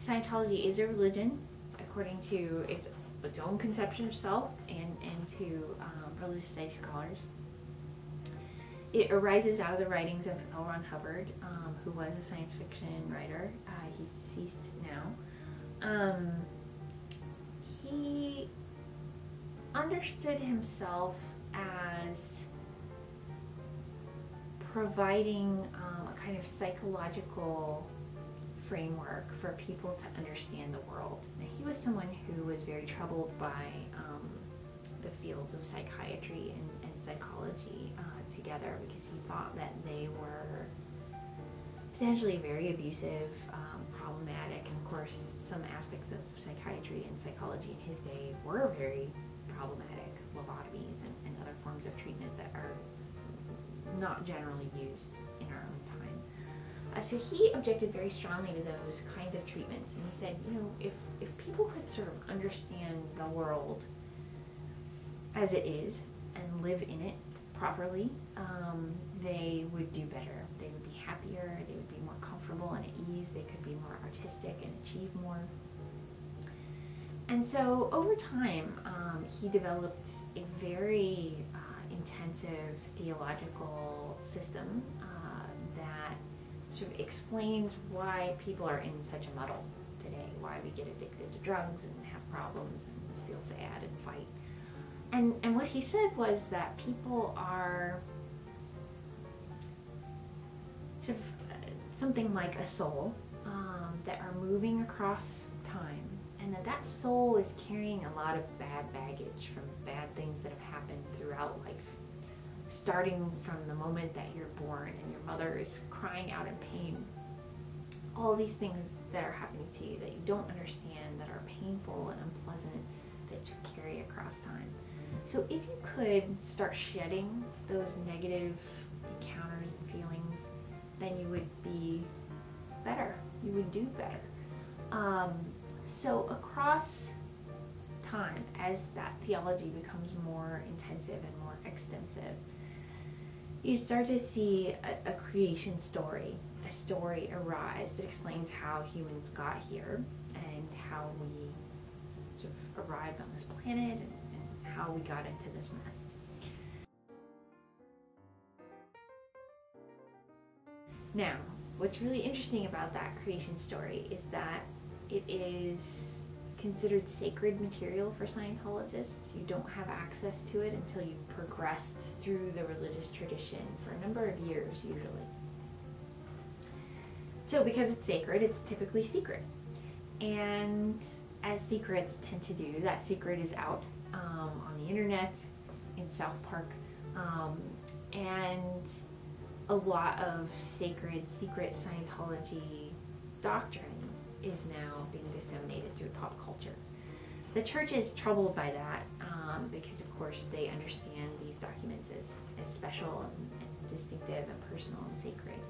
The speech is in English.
Scientology is a religion according to its own conception of self and to religious studies scholars. It arises out of the writings of L. Ron Hubbard, who was a science fiction writer. He's deceased now. He understood himself as providing a kind of psychological framework for people to understand the world. Now, he was someone who was very troubled by the fields of psychiatry and psychology together, because he thought that they were potentially very abusive, problematic, and of course some aspects of psychiatry and psychology in his day were very problematic, lobotomies and other forms of treatment that are not generally used in our own time. So he objected very strongly to those kinds of treatments, and he said, you know, if people could sort of understand the world as it is and live in it properly, they would do better. They would be happier, they would be more comfortable and at ease, they could be more artistic and achieve more. And so over time, he developed a very intensive theological system that sort of explains why people are in such a muddle today, why we get addicted to drugs and have problems and feel sad and fight. And what he said was that people are sort of something like a soul that are moving across time, and that soul is carrying a lot of bad baggage from bad things that have happened throughout life, starting from the moment that you're born and your mother is crying out in pain. All these things that are happening to you that you don't understand, that are painful and unpleasant, that you carry across time. So if you could start shedding those negative encounters and feelings, then you would be better. You would do better. So across time, as that theology becomes more intensive and more extensive, you start to see a creation story, a story arise that explains how humans got here and how we sort of arrived on this planet and how we got into this mess. Now, what's really interesting about that creation story is that it is considered sacred material for Scientologists. You don't have access to it until you've progressed through the religious tradition for a number of years, usually. So because it's sacred, it's typically secret. And as secrets tend to do, that secret is out on the internet, in South Park, and a lot of sacred, secret Scientology doctrine is now being disseminated through pop culture. The church is troubled by that because, of course, they understand these documents as special and distinctive and personal and sacred.